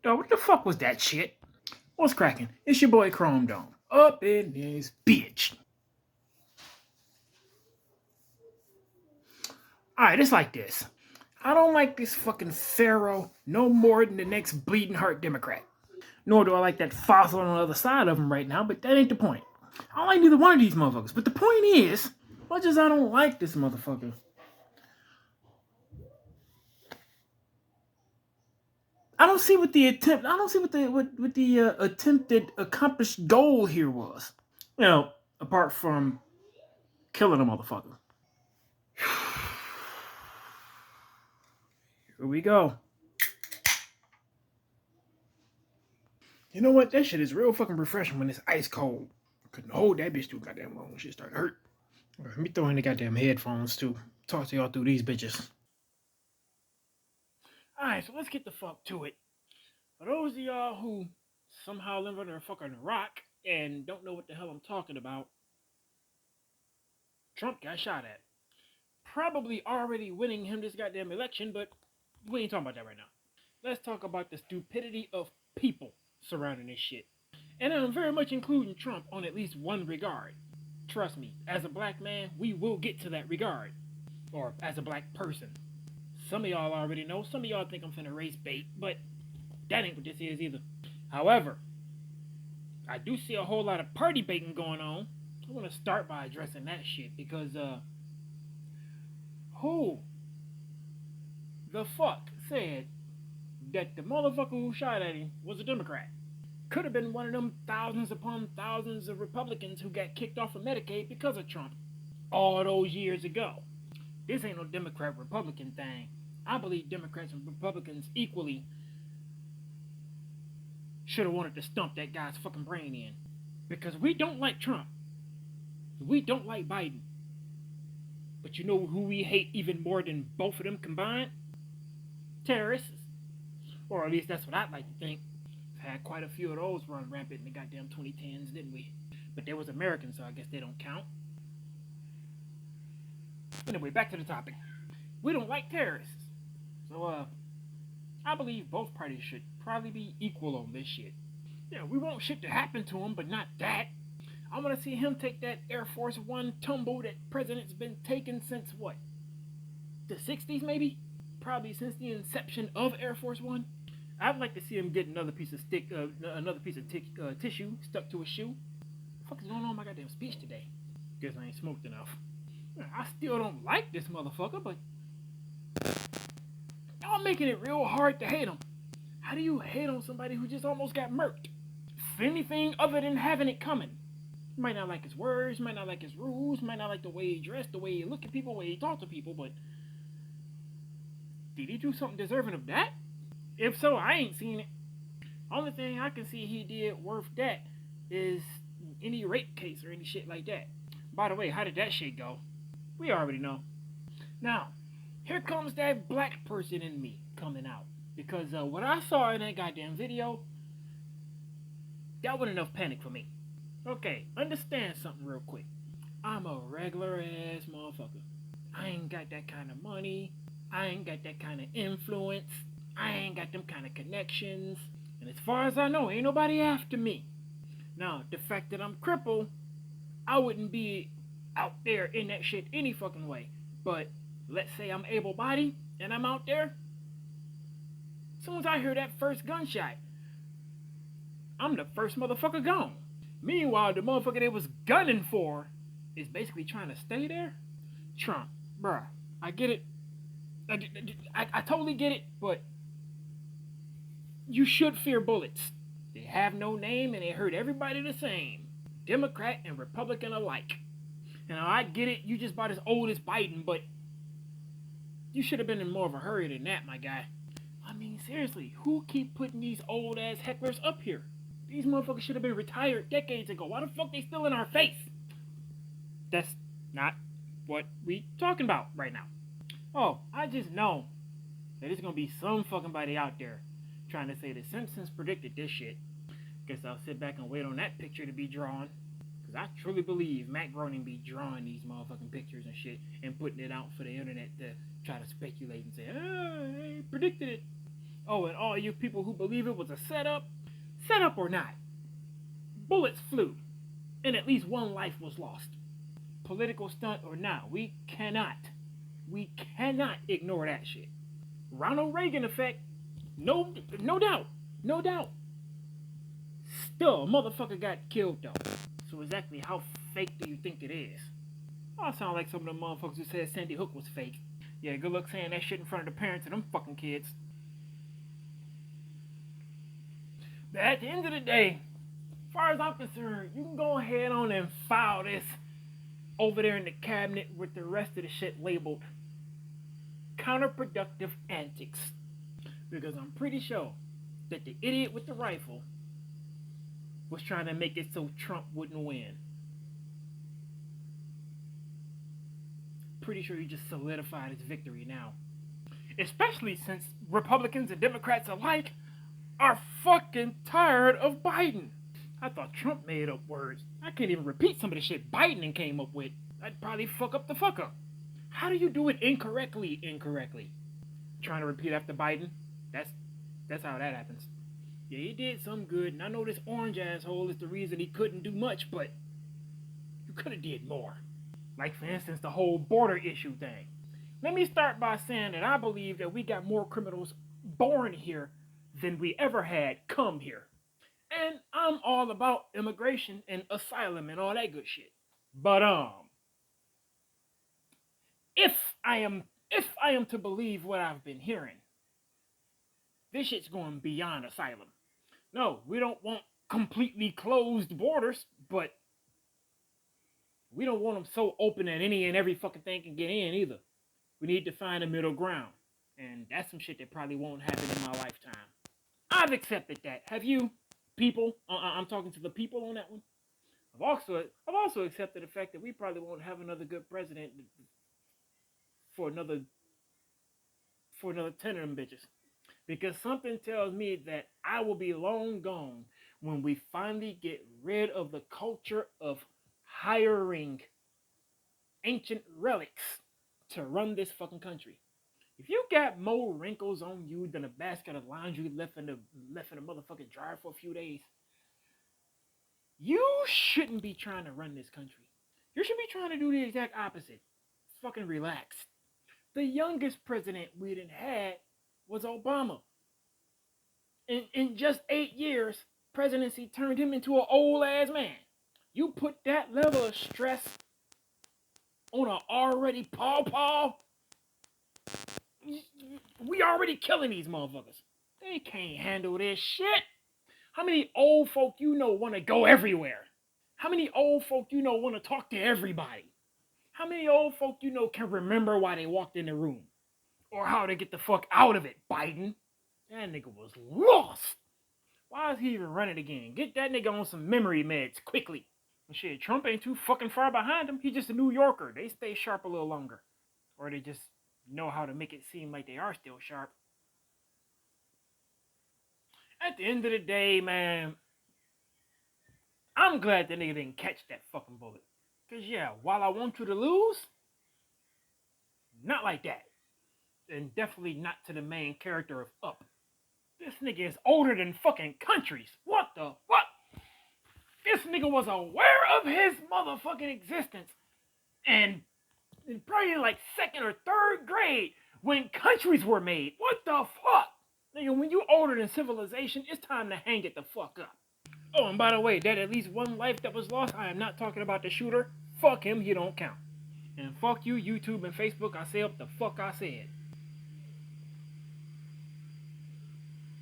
Yo, what the fuck was that shit? What's cracking? It's your boy Krome Dome. Up in this bitch. Alright, it's like this. I don't like this fucking Pharaoh no more than the next bleeding heart Democrat. Nor do I like that fossil on the other side of him right now, but that ain't the point. I don't like neither one of these motherfuckers. But the point is, much as I don't like this motherfucker, I don't see what the attempt. I don't see what the attempted accomplished goal here was. You know, apart from killing a motherfucker. Here we go. You know what? That shit is real fucking refreshing when it's ice cold. I couldn't hold that bitch too goddamn long. Shit started hurt. Let me throw in the goddamn headphones too. Talk to y'all through these bitches. Alright, so let's get the fuck to it. For those of y'all who somehow live under a fucking rock and don't know what the hell I'm talking about, Trump got shot at. Probably already winning him this goddamn election, but we ain't talking about that right now. Let's talk about the stupidity of people surrounding this shit. And I'm very much including Trump on at least one regard. Trust me, as a black man, we will get to that regard. Or as a black person. Some of y'all already know, some of y'all think I'm finna race bait, but that ain't what this is either. However, I do see a whole lot of party baiting going on. I want to start by addressing that shit because, who the fuck said that the motherfucker who shot at him was a Democrat? Could have been one of them thousands upon thousands of Republicans who got kicked off of Medicaid because of Trump all those years ago. This ain't no Democrat-Republican thing. I believe Democrats and Republicans equally should have wanted to stump that guy's fucking brain in. Because we don't like Trump. We don't like Biden. But you know who we hate even more than both of them combined? Terrorists. Or at least that's what I'd like to think. We've had quite a few of those run rampant in the goddamn 2010s, didn't we? But they was Americans, so I guess they don't count. Anyway, back to the topic. We don't like terrorists. So, I believe both parties should probably be equal on this shit. Yeah, we want shit to happen to him, but not that. I want to see him take that Air Force One tumble that president's been taking since what? The 60s, maybe? Probably since the inception of Air Force One. I'd like to see him get another piece of tissue stuck to his shoe. What the fuck is going on with my goddamn speech today? Guess I ain't smoked enough. I still don't like this motherfucker, but y'all making it real hard to hate him. How do you hate on somebody who just almost got murked? For anything other than having it coming. You might not like his words, might not like his rules, might not like the way he dressed, the way he look at people, the way he talk to people, but did he do something deserving of that? If so, I ain't seen it. Only thing I can see he did worth that is any rape case or any shit like that. By the way, how did that shit go? We already know. Now, here comes that black person in me coming out. Because what I saw in that goddamn video, that wasn't enough panic for me. Okay, understand something real quick. I'm a regular ass motherfucker. I ain't got that kind of money. I ain't got that kind of influence. I ain't got them kind of connections. And as far as I know, ain't nobody after me. Now, the fact that I'm crippled, I wouldn't be out there in that shit any fucking way. But let's say I'm able-bodied and I'm out there. As soon as I hear that first gunshot, I'm the first motherfucker gone. Meanwhile, the motherfucker they was gunning for is basically trying to stay there. Trump, bruh, I get it. I totally get it, but you should fear bullets. They have no name and they hurt everybody the same. Democrat and Republican alike. Now, I get it, you just about as old as Biden, but you should have been in more of a hurry than that, my guy. I mean, seriously, who keep putting these old-ass hecklers up here? These motherfuckers should have been retired decades ago. Why the fuck they still in our face? That's not what we talking about right now. Oh, I just know that there's gonna be some fucking body out there trying to say the Simpsons predicted this shit. Guess I'll sit back and wait on that picture to be drawn. Because I truly believe Matt Groening be drawing these motherfucking pictures and shit and putting it out for the internet to try to speculate and say, oh, they predicted it. Oh, and all you people who believe it was a setup or not, bullets flew, and at least one life was lost. Political stunt or not, we cannot ignore that shit. Ronald Reagan effect, no doubt, no doubt. Still, a motherfucker got killed though. So exactly how fake do you think it is? Oh, I sound like some of the motherfuckers who said Sandy Hook was fake. Yeah, good luck saying that shit in front of the parents of them fucking kids. But at the end of the day, as far as I'm concerned, you can go ahead on and file this over there in the cabinet with the rest of the shit labeled counterproductive antics. Because I'm pretty sure that the idiot with the rifle was trying to make it so Trump wouldn't win. Pretty sure he just solidified his victory now. Especially since Republicans and Democrats alike are fucking tired of Biden. I thought Trump made up words. I can't even repeat some of the shit Biden came up with. I'd probably fuck up the fuck up. How do you do it incorrectly? Trying to repeat after Biden? That's how that happens. Yeah, he did some good, and I know this orange asshole is the reason he couldn't do much, but you could have did more. Like, for instance, the whole border issue thing. Let me start by saying that I believe that we got more criminals born here than we ever had come here. And I'm all about immigration and asylum and all that good shit. But if I am to believe what I've been hearing, this shit's going beyond asylum. No, we don't want completely closed borders, but we don't want them so open that any and every fucking thing can get in either. We need to find a middle ground. And that's some shit that probably won't happen in my lifetime. I've accepted that. Have you? People? I'm talking to the people on that one. I've also accepted the fact that we probably won't have another good president for another 10 of them bitches. Because something tells me that I will be long gone when we finally get rid of the culture of hiring ancient relics to run this fucking country. If you got more wrinkles on you than a basket of laundry left in the motherfucking dryer for a few days, you shouldn't be trying to run this country. You should be trying to do the exact opposite. Fucking relax. The youngest president we done had was Obama. In just 8 years, presidency turned him into an old ass man. You put that level of stress on an already paw, we already killing these motherfuckers. They can't handle this shit. How many old folk you know want to go everywhere? How many old folk you know want to talk to everybody? How many old folk you know can remember why they walked in the room? Or how to get the fuck out of it, Biden? That nigga was lost. Why is he even running again? Get that nigga on some memory meds quickly. Shit, Trump ain't too fucking far behind him. He's just a New Yorker. They stay sharp a little longer. Or they just know how to make it seem like they are still sharp. At the end of the day, man, I'm glad the nigga didn't catch that fucking bullet. Because, yeah, while I want you to lose, not like that. And definitely not to the main character of Up. This nigga is older than fucking countries. What the fuck? This nigga was aware of his motherfucking existence. And probably like 2nd or 3rd grade when countries were made. What the fuck? Nigga, when you older than civilization, it's time to hang it the fuck up. Oh, and by the way, that at least one life that was lost, I am not talking about the shooter. Fuck him, he don't count. And fuck you, YouTube and Facebook, I say up the fuck I said.